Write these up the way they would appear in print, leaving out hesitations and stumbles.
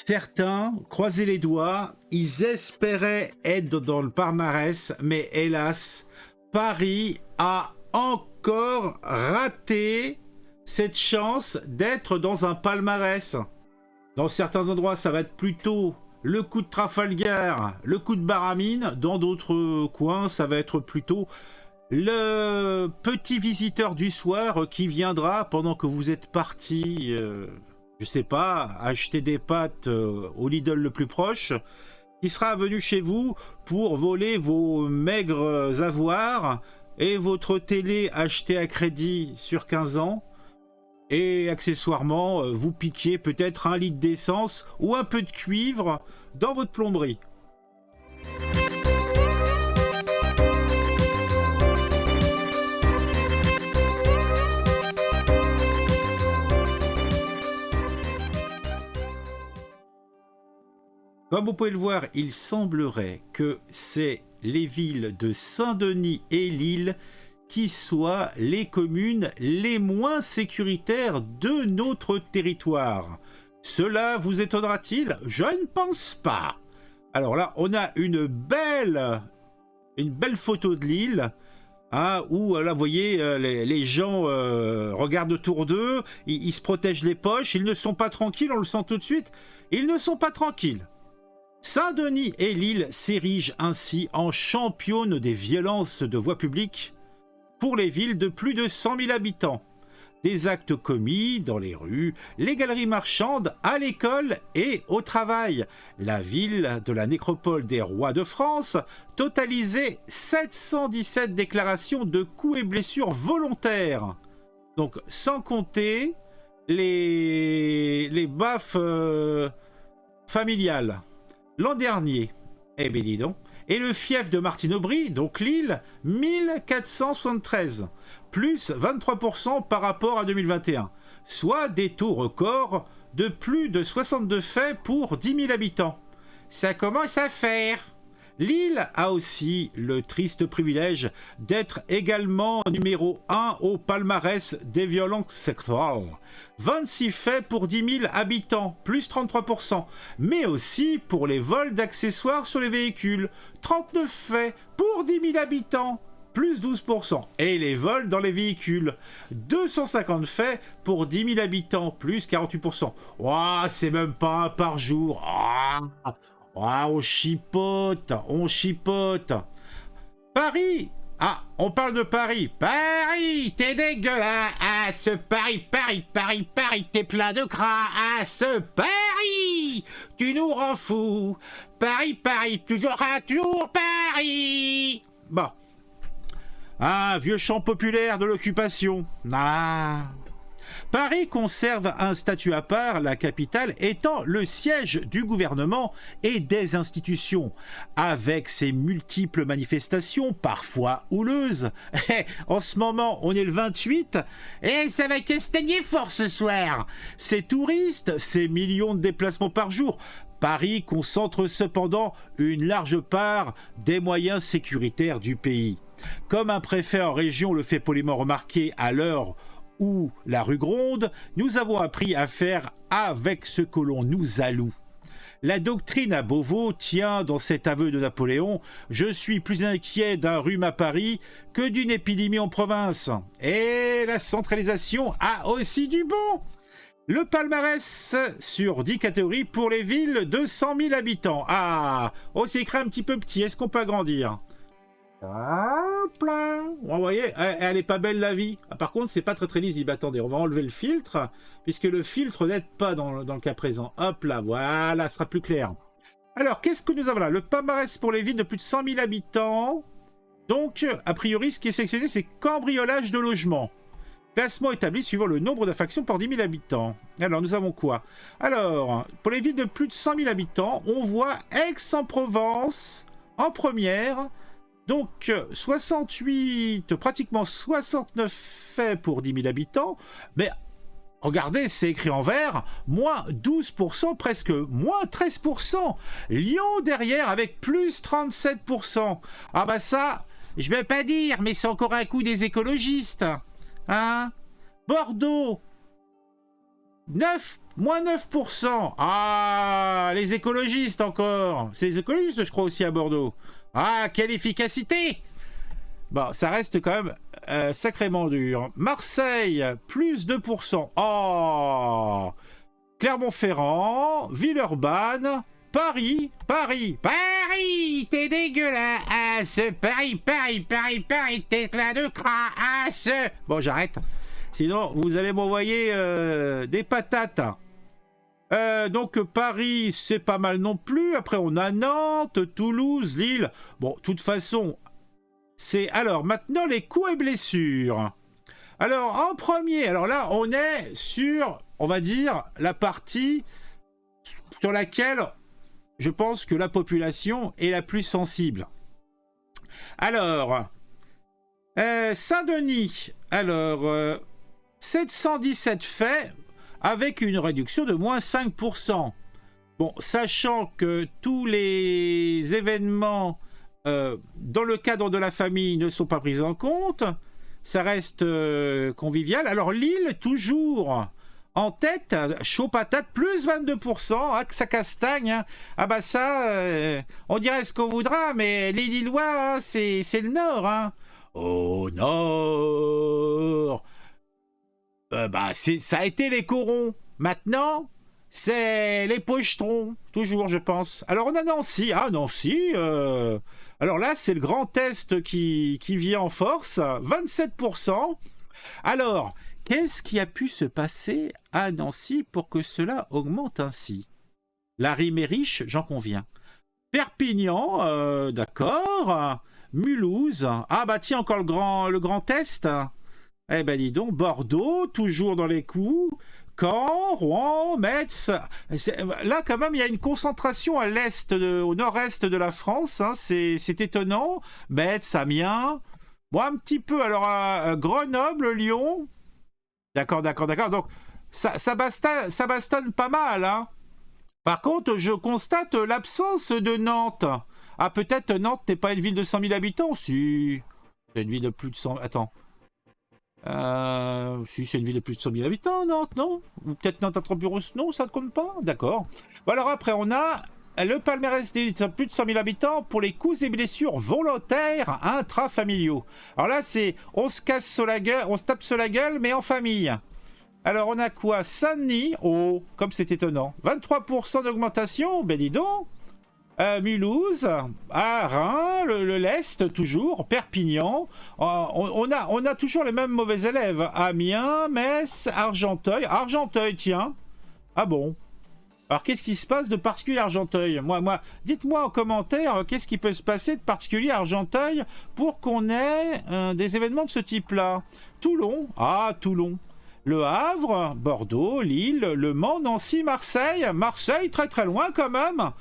Certains croisaient les doigts, ils espéraient être dans le palmarès, mais hélas, Paris a encore raté cette chance d'être dans un palmarès. Dans certains endroits, ça va être plutôt le coup de Trafalgar, le coup de Baramine. Dans d'autres coins, ça va être plutôt le petit visiteur du soir qui viendra pendant que vous êtes parti, je sais pas, acheter des pâtes au Lidl le plus proche, qui sera venu chez vous pour voler vos maigres avoirs et votre télé achetée à crédit sur 15 ans. Et accessoirement, vous piquez peut-être 1 litre d'essence ou un peu de cuivre dans votre plomberie. Comme vous pouvez le voir, il semblerait que c'est les villes de Saint-Denis et Lille qui soient les communes les moins sécuritaires de notre territoire. Cela vous étonnera-t-il? Je ne pense pas. Alors là, on a une belle photo de Lille, hein, où là, vous voyez, les gens regardent autour d'eux, ils se protègent les poches, ils ne sont pas tranquilles, on le sent tout de suite, ils ne sont pas tranquilles. Saint-Denis et Lille s'érigent ainsi en championne des violences de voie publique pour les villes de plus de 100 000 habitants. Des actes commis dans les rues, les galeries marchandes, à l'école et au travail. La ville de la nécropole des rois de France totalisait 717 déclarations de coups et blessures volontaires. Donc sans compter les baffes familiales. L'an dernier, eh bien dis donc, et le fief de Martine Aubry, donc Lille, 1473, plus 23% par rapport à 2021, soit des taux records de plus de 62 faits pour 10 000 habitants. Ça commence à faire. Lille a aussi le triste privilège d'être également numéro 1 au palmarès des violences sexuelles. 26 faits pour 10 000 habitants, plus 33%, mais aussi pour les vols d'accessoires sur les véhicules, 39 faits pour 10 000 habitants, plus 12%, et les vols dans les véhicules, 250 faits pour 10 000 habitants, plus 48%. Ouah, c'est même pas un par jour. On chipote, on chipote. Paris. Ah, on parle de Paris. Paris, t'es dégueulasse. Paris, t'es plein de crasse. Paris, tu nous rends fous. Paris, toujours Paris. Bon. Un vieux chant populaire de l'occupation. Ah. Paris conserve un statut à part, la capitale étant le siège du gouvernement et des institutions, avec ses multiples manifestations, parfois houleuses. En ce moment, on est le 28, et ça va castagner fort ce soir. Ces touristes, ces millions de déplacements par jour, Paris concentre cependant une large part des moyens sécuritaires du pays. Comme un préfet en région le fait poliment remarquer à l'heure où la rue gronde, nous avons appris à faire avec ce que l'on nous alloue. La doctrine à Beauvau tient dans cet aveu de Napoléon « Je suis plus inquiet d'un rhume à Paris que d'une épidémie en province ». Et la centralisation a aussi du bon. Le palmarès sur 10 catégories pour les villes de 100 000 habitants. Ah, on s'écrit un petit peu petit, est-ce qu'on peut agrandir ? Hop là. Vous voyez, elle est pas belle la vie. Ah, par contre, c'est pas très lisible. Attendez, on va enlever le filtre, puisque le filtre n'aide pas dans le cas présent. Hop là, voilà, ce sera plus clair. Alors, qu'est-ce que nous avons là? Le palmarès pour les villes de plus de 100 000 habitants. Donc, a priori, ce qui est sélectionné, c'est cambriolage de logements. Classement établi suivant le nombre d'infractions par 10 000 habitants. Alors, nous avons quoi? Alors, pour les villes de plus de 100 000 habitants, on voit Aix-en-Provence en première. Donc, 68, pratiquement 69 faits pour 10 000 habitants. Mais regardez, c'est écrit en vert, moins 12%, presque moins 13%. Lyon derrière avec plus 37%. Ah bah ça, je vais pas dire, mais c'est encore un coup des écologistes. Hein? Bordeaux, moins 9%. Ah, les écologistes encore. C'est les écologistes, je crois, aussi à Bordeaux. Ah, quelle efficacité! Bon, ça reste quand même sacrément dur. Marseille, plus 2%. Oh! Clermont-Ferrand, Villeurbanne, Paris, t'es dégueulasse, Paris, t'es plein de crasse. Bon, j'arrête. Sinon, vous allez m'envoyer des patates. Donc Paris, c'est pas mal non plus. Après, on a Nantes, Toulouse, Lille. Bon, de toute façon, c'est... Alors, maintenant, les coups et blessures. Alors, en premier, alors là, on est sur, on va dire, la partie sur laquelle je pense que la population est la plus sensible. Alors, Saint-Denis, alors, 717 faits avec une réduction de moins 5%. Bon, sachant que tous les événements dans le cadre de la famille ne sont pas pris en compte, ça reste convivial. Alors Lille, toujours en tête, chaud patate, plus 22%, ah, que ça castagne. Hein. Ah bah ça, on dirait ce qu'on voudra, mais les Lillois, hein, c'est le Nord. Hein. Au Nord, bah ça a été les corons. Maintenant, c'est les pochetrons, toujours, je pense. Alors on a Nancy. Ah, Nancy, alors là, c'est le Grand Est qui vient en force, 27%. Alors, qu'est-ce qui a pu se passer à Nancy pour que cela augmente ainsi? La rime est riche, j'en conviens. Perpignan, d'accord. Mulhouse, ah bah tiens, encore le Grand Est. Eh ben dis donc, Bordeaux, toujours dans les coups. Caen, Rouen, Metz. Là, quand même, il y a une concentration à l'est, au nord-est de la France. Hein, c'est étonnant. Metz, Amiens. Bon, un petit peu. Alors, Grenoble, Lyon. D'accord. Donc, ça bastonne pas mal. Hein. Par contre, je constate l'absence de Nantes. Ah, peut-être Nantes n'est pas une ville de 100 000 habitants. Si. C'est une ville de plus de 100... Attends. Si c'est une ville de plus de 100 000 habitants, Nantes, non? Ou peut-être Nantes Intramuros, non, ça ne compte pas? D'accord. Bon, alors après, on a le palmarès des plus de 100 000 habitants pour les coups et blessures volontaires intrafamiliaux. Alors là, c'est on se casse sur la gueule, on se tape sur la gueule, mais en famille. Alors, on a quoi? Saint-Denis, oh, comme c'est étonnant. 23% d'augmentation, ben dis donc. Mulhouse, Reims, le Lest, toujours, Perpignan. On a toujours les mêmes mauvais élèves. Amiens, Metz, Argenteuil. Argenteuil, tiens. Ah bon? Alors, qu'est-ce qui se passe de particulier à Argenteuil? Dites-moi en commentaire, qu'est-ce qui peut se passer de particulier à Argenteuil pour qu'on ait des événements de ce type-là? Toulon, Toulon. Le Havre, Bordeaux, Lille, Le Mans, Nancy, Marseille. Marseille, très très loin quand même.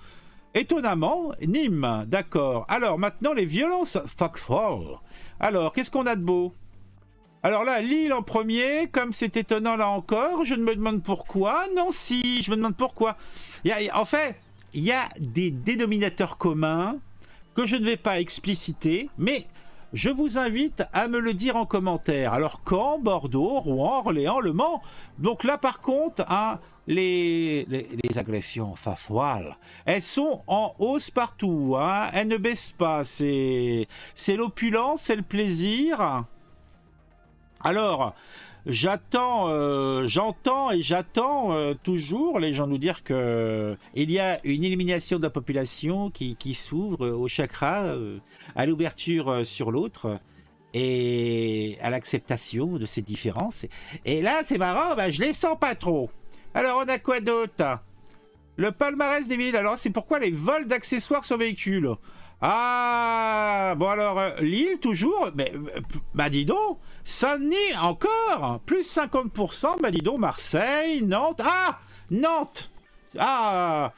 Étonnamment, Nîmes, d'accord. Alors maintenant, les violences factuelles. Alors, qu'est-ce qu'on a de beau? Alors là, Lille en premier, comme c'est étonnant là encore, je me demande pourquoi. Nancy, je me demande pourquoi. En fait, il y a des dénominateurs communs que je ne vais pas expliciter, mais je vous invite à me le dire en commentaire. Alors, Caen, Bordeaux, Rouen, Orléans, Le Mans. Donc là, par contre, hein, les agressions faciales, elles sont en hausse partout. Hein. Elles ne baissent pas. C'est l'opulence, c'est le plaisir. Alors, j'entends toujours les gens nous dire que il y a une élimination de la population qui s'ouvre au chakra, à l'ouverture sur l'autre et à l'acceptation de ces différences. Et là, c'est marrant, je les sens pas trop. Alors, on a quoi d'autre? Le palmarès des villes. Alors, c'est pourquoi les vols d'accessoires sur véhicules. Ah, bon alors, Lille, toujours. Mais, dis donc. Saint-Denis, encore. Plus 50%. Dis donc, Marseille, Nantes. Ah, Nantes. Ah,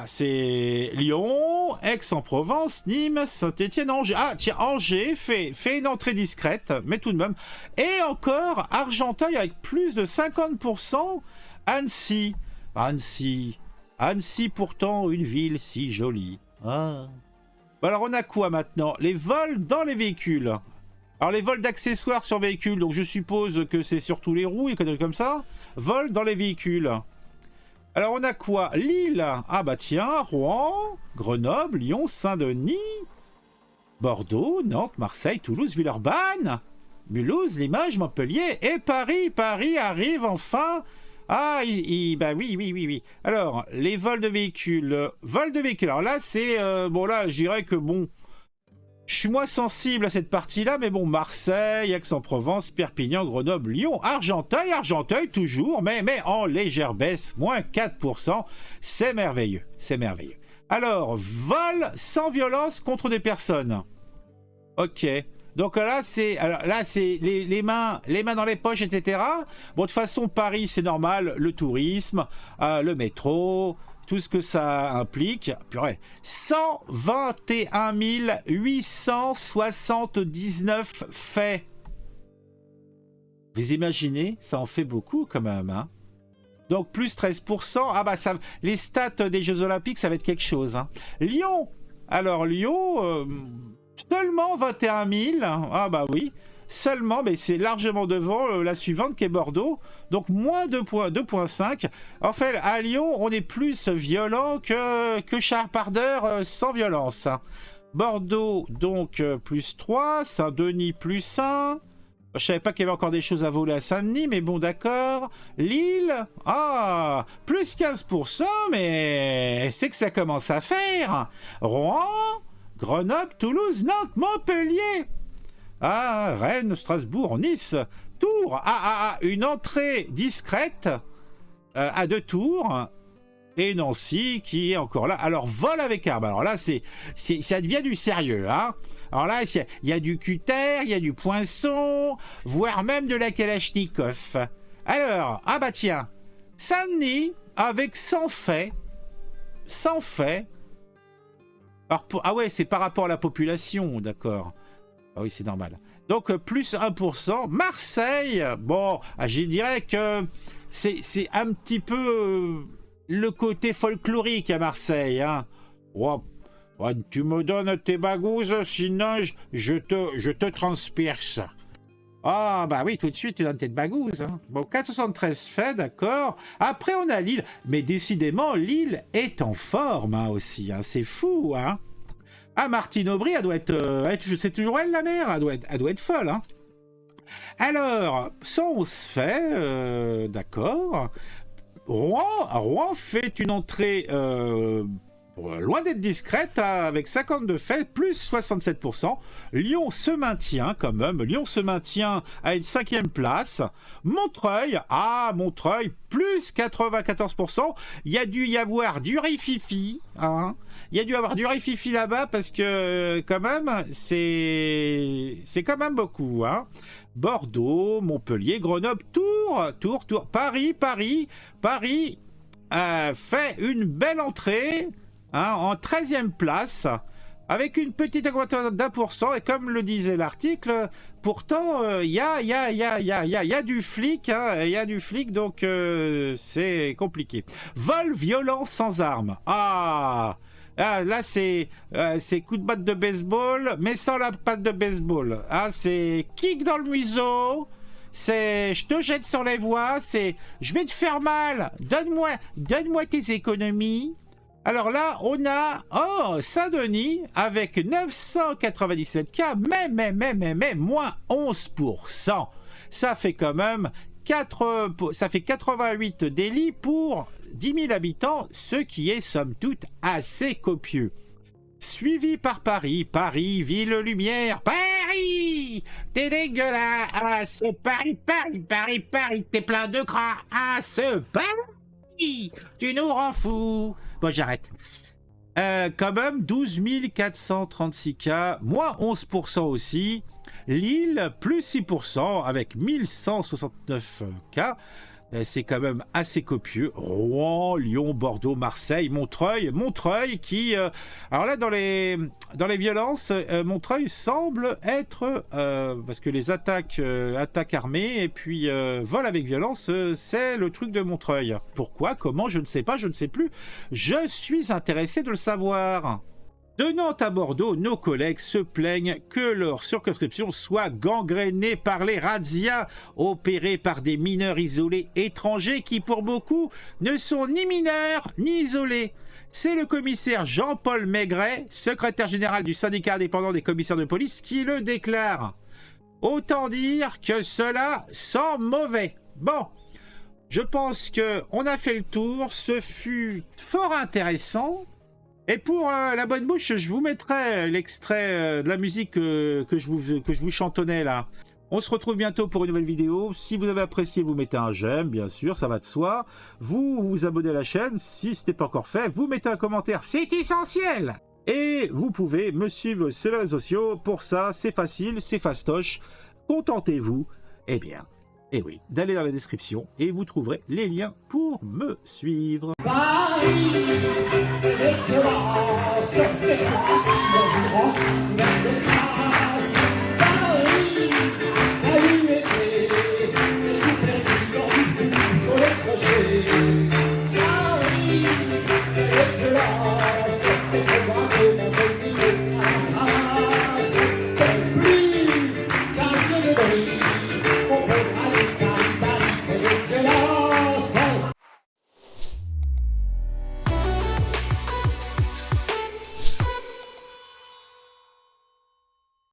c'est Lyon, Aix-en-Provence, Nîmes, Saint-Étienne, Angers. Ah, tiens, Angers fait une entrée discrète, mais tout de même. Et encore, Argenteuil avec plus de 50%. Annecy, pourtant une ville si jolie. Ah. Alors on a quoi maintenant? Les vols dans les véhicules. Alors les vols d'accessoires sur véhicules, donc je suppose que c'est surtout les roues et des trucs comme ça. Vol dans les véhicules. Alors on a quoi? Lille. Ah bah tiens, Rouen, Grenoble, Lyon, Saint-Denis, Bordeaux, Nantes, Marseille, Toulouse, Villeurbanne, Mulhouse, Limoges, Montpellier et Paris. Paris arrive enfin. Ah, bah oui. Alors, les vols de véhicules. Vols de véhicules. Alors là, c'est... bon, là, je dirais que bon... Je suis moins sensible à cette partie-là, mais bon, Marseille, Aix-en-Provence, Perpignan, Grenoble, Lyon, Argenteuil toujours, mais en légère baisse, moins 4%. C'est merveilleux, c'est merveilleux. Alors, vol sans violence contre des personnes. Ok. Donc là, c'est les mains dans les poches, etc. Bon, de toute façon, Paris, c'est normal, le tourisme, le métro, tout ce que ça implique. Purée, 121 879 faits. Vous imaginez, ça en fait beaucoup quand même, hein. Donc plus 13%. Ah bah ça, les stats des Jeux Olympiques, ça va être quelque chose, hein. Lyon. Alors Lyon, seulement 21 000. Ah bah oui. Seulement, mais c'est largement devant la suivante qui est Bordeaux. Donc moins 2,5. En fait, à Lyon, on est plus violent que Chapardeur sans violence. Bordeaux, donc plus 3. Saint-Denis, plus 1. Je savais pas qu'il y avait encore des choses à voler à Saint-Denis, mais bon, d'accord. Lille, ah, plus 15%, mais c'est que ça commence à faire. Rouen, Grenoble, Toulouse, Nantes, Montpellier. Ah, Rennes, Strasbourg, Nice, Tours. Une entrée discrète à 2 tours. Et Nancy qui est encore là. Alors, vol avec arme. Alors là, ça devient du sérieux, hein. Alors là, il y a du cutter, il y a du poinçon, voire même de la Kalachnikov. Alors, ah bah tiens, Saint-Denis avec 100 faits. 100 faits. Alors, ah ouais, c'est par rapport à la population, d'accord. Ah oui, c'est normal. Donc, plus 1%. Marseille, bon, je dirais que c'est un petit peu le côté folklorique à Marseille, hein. Oh, tu me donnes tes bagouses, sinon je te transperce. Ah, bah oui, tout de suite, tu donnes tes bagouses, hein. Bon, 473 faits, d'accord. Après, on a Lille. Mais décidément, Lille est en forme, hein, aussi, hein. C'est fou, hein. Ah, Martine Aubry, elle doit être... c'est toujours elle, la mère. Elle doit être folle, hein. Alors, 111 faits, d'accord. Rouen fait une entrée... loin d'être discrète, hein, avec 52 faits, plus 67%. Lyon se maintient quand même. Lyon se maintient à une 5e place. Montreuil, plus 94%. Il y a dû y avoir du rififi, hein. Il y a dû y avoir du rififi là-bas parce que quand même, c'est quand même beaucoup, hein. Bordeaux, Montpellier, Grenoble, Tours, Paris fait une belle entrée, hein, en 13e place, avec une petite augmentation d'1%, et comme le disait l'article, pourtant, il y a du flic, hein, il y a du flic, donc c'est compliqué. Vol violent sans arme. Là, c'est coup de batte de baseball, mais sans la patte de baseball. Ah, c'est kick dans le museau, c'est je te jette sur les voies, c'est je vais te faire mal, donne-moi tes économies. Alors là, on a Saint-Denis avec 997 cas, mais moins 11%. Ça fait quand même 88 délits pour 10 000 habitants, ce qui est somme toute assez copieux. Suivi par Paris, ville lumière, Paris, t'es dégueulasse, Paris, t'es plein de crasse, Paris, tu nous rends fous. Bon, j'arrête. Quand même, 12 436 cas, moins 11% aussi. Lille, plus 6%, avec 1169 cas. C'est quand même assez copieux. Rouen, Lyon, Bordeaux, Marseille, Montreuil qui... alors là, dans les violences, Montreuil semble être... parce que les attaques armées et puis vol avec violence, c'est le truc de Montreuil. Pourquoi? Comment? Je ne sais pas, je ne sais plus. Je suis intéressé de le savoir. De Nantes à Bordeaux, nos collègues se plaignent que leur circonscription soit gangrénée par les razzias opérées par des mineurs isolés étrangers qui, pour beaucoup, ne sont ni mineurs ni isolés. C'est le commissaire Jean-Paul Maigret, secrétaire général du syndicat indépendant des commissaires de police, qui le déclare. Autant dire que cela sent mauvais. Bon, je pense qu'on a fait le tour, ce fut fort intéressant. Et pour la bonne bouche, je vous mettrai l'extrait de la musique que je vous chantonnais là. On se retrouve bientôt pour une nouvelle vidéo. Si vous avez apprécié, vous mettez un j'aime, bien sûr, ça va de soi. Vous vous abonnez à la chaîne, si ce n'est pas encore fait, vous mettez un commentaire, c'est essentiel. Et vous pouvez me suivre sur les réseaux sociaux. Pour ça, c'est facile, c'est fastoche. Contentez-vous, eh bien, et oui, d'aller dans la description et vous trouverez les liens pour me suivre. Bye.